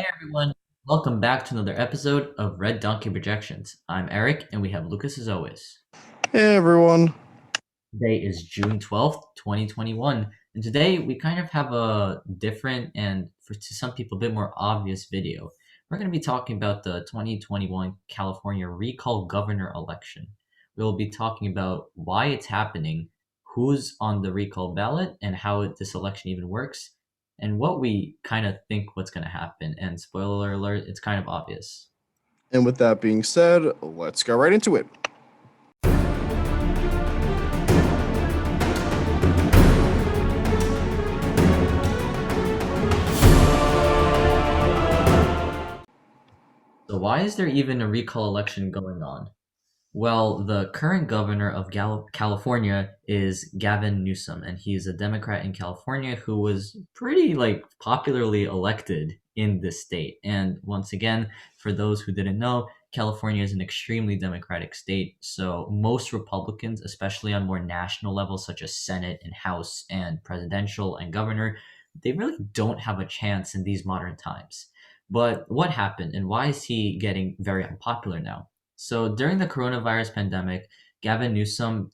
Hey everyone, welcome back to another episode of Red Donkey Projections. I'm Eric, and we have Lucas as always. Hey everyone. Today is June 12th, 2021, and today we kind of have a different and, to some people, a bit more obvious video. We're going to be talking about the 2021 California recall governor election. We'll be talking about why it's happening, who's on the recall ballot, and how this election even works, and what we kind of think what's going to happen. And spoiler alert, it's kind of obvious. And with that being said, let's go right into it. So why is there even a recall election going on? Well, the current governor of California is Gavin Newsom, and he's a Democrat in California who was pretty popularly elected in this state. And once again, for those who didn't know, California is an extremely democratic state. So most Republicans, especially on more national levels such as Senate and House and presidential and governor, they really don't have a chance in these modern times. But what happened and why is he getting very unpopular now? So during the coronavirus pandemic, Gavin Newsom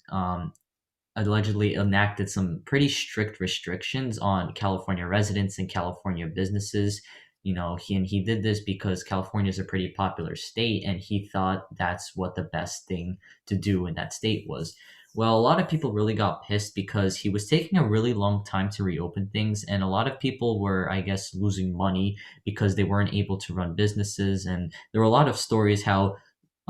allegedly enacted some pretty strict restrictions on California residents and California businesses. He did this because California is a pretty popular state, and he thought that's what the best thing to do in that state was. Well, a lot of people really got pissed because he was taking a really long time to reopen things, and a lot of people were, I guess, losing money because they weren't able to run businesses. And there were a lot of stories how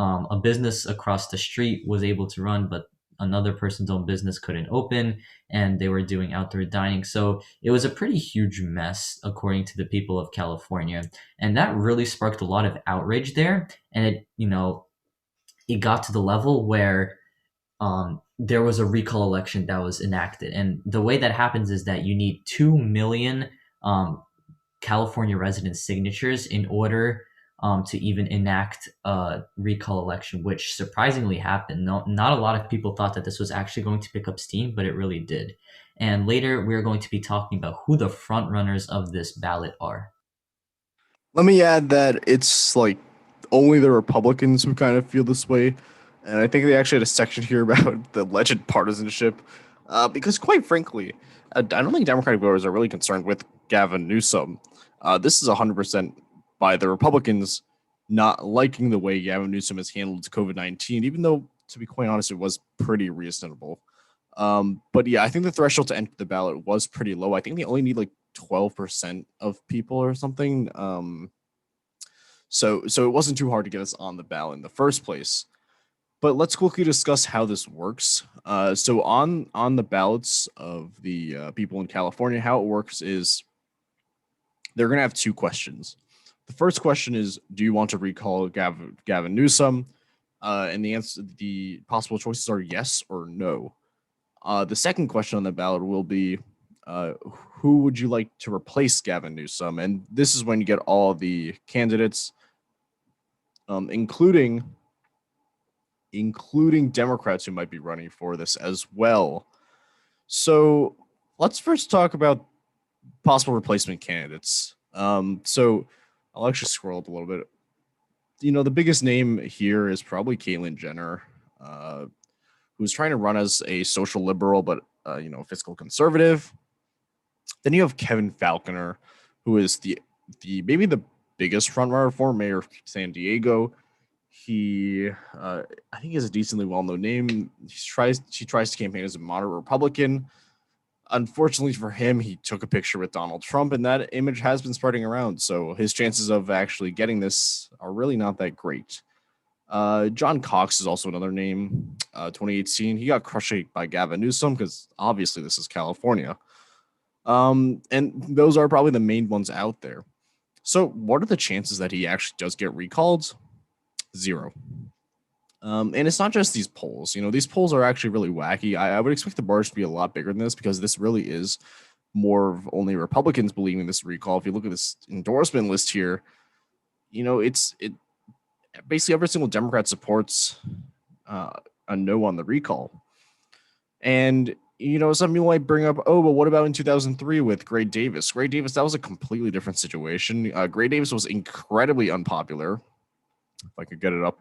a business across the street was able to run, but another person's own business couldn't open, and they were doing outdoor dining. So it was a pretty huge mess, according to the people of California. And that really sparked a lot of outrage there. And it got to the level where there was a recall election that was enacted. And the way that happens is that you need 2 million um, California residents' signatures in order to even enact a recall election, which surprisingly happened. No, not a lot of people thought that this was actually going to pick up steam, but it really did. And later, we're going to be talking about who the front runners of this ballot are. Let me add that it's like only the Republicans who kind of feel this way. And I think they actually had a section here about the alleged partisanship. Because quite frankly, I don't think Democratic voters are really concerned with Gavin Newsom. This is 100% by the Republicans not liking the way Gavin Newsom has handled COVID-19, even though, to be quite honest, it was pretty reasonable. But yeah, I think the threshold to enter the ballot was pretty low. I think they only need like 12% of people or something. So it wasn't too hard to get us on the ballot in the first place. But let's quickly discuss how this works. So on the ballots of the people in California, how it works is they're going to have two questions. The first question is, do you want to recall Gavin Newsom? And the possible choices are yes or no. The second question on the ballot will be, who would you like to replace Gavin Newsom? And this is when you get all the candidates, including Democrats who might be running for this as well. So let's first talk about possible replacement candidates. So I'll actually scroll up a little bit. The biggest name here is probably Caitlyn Jenner, who's trying to run as a social liberal, but fiscal conservative. Then you have Kevin Falconer, who is the maybe the biggest frontrunner for mayor of San Diego. He, I think, is a decently well-known name. She tries to campaign as a moderate Republican. Unfortunately for him, he took a picture with Donald Trump, and that image has been spreading around. So his chances of actually getting this are really not that great. John Cox is also another name. 2018, he got crushed by Gavin Newsom because obviously this is California. And those are probably the main ones out there. So what are the chances that he actually does get recalled? Zero. And it's not just these polls. These polls are actually really wacky. I would expect the bars to be a lot bigger than this because this really is more of only Republicans believing this recall. If you look at this endorsement list here, it basically every single Democrat supports a no on the recall. And some people might bring up, oh, but what about in 2003 with Gray Davis? Gray Davis, that was a completely different situation. Gray Davis was incredibly unpopular. If I could get it up,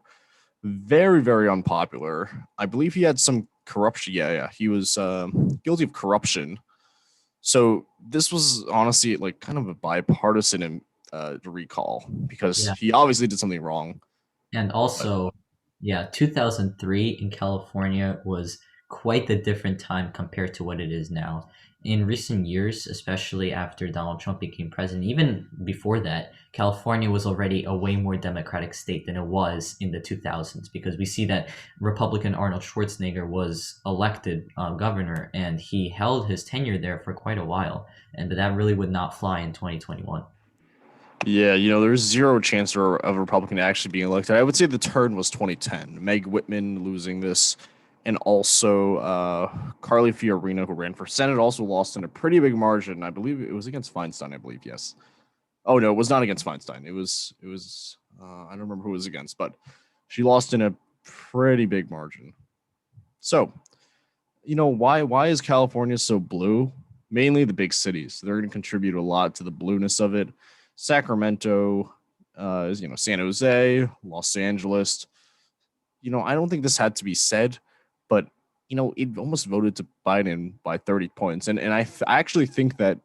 very, very unpopular. I believe he had some corruption. Yeah, he was guilty of corruption. So this was honestly like kind of a bipartisan recall because Yeah. he obviously did something wrong. And But also, yeah, 2003 in California was quite the different time compared to what it is now. In recent years, especially after Donald Trump became president, even before that, California was already a way more democratic state than it was in the 2000s because we see that Republican Arnold Schwarzenegger was elected governor and he held his tenure there for quite a while. And but that really would not fly in 2021. yeah, there's zero chance of a Republican actually being elected. I would say the turn was 2010. Meg Whitman losing this, and also Carly Fiorina, who ran for Senate, also lost in a pretty big margin. I believe it was against Feinstein. I believe, yes. Oh no, it was not against Feinstein. It was. I don't remember who it was against, but she lost in a pretty big margin. So, why is California so blue? Mainly the big cities. They're going to contribute a lot to the blueness of it. Sacramento, is San Jose, Los Angeles. I don't think this had to be said, but it almost voted to Biden by 30 points, and I actually think that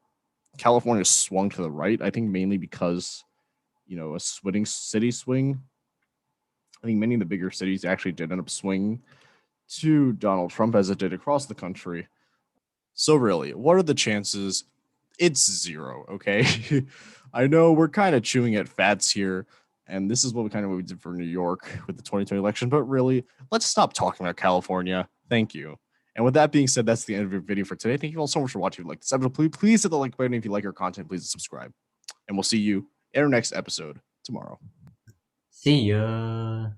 California swung to the right. I think mainly because a switting city swing. I think many of the bigger cities actually did end up swinging to Donald Trump as it did across the country. So really, what are the chances? It's zero. Okay, I know we're kind of chewing at fats here, and this is what we did for New York with the 2020 election. But really, let's stop talking about California. Thank you. And with that being said, that's the end of your video for today. Thank you all so much for watching. If you like this episode, please hit the like button. If you like our content, please subscribe. And we'll see you in our next episode tomorrow. See ya.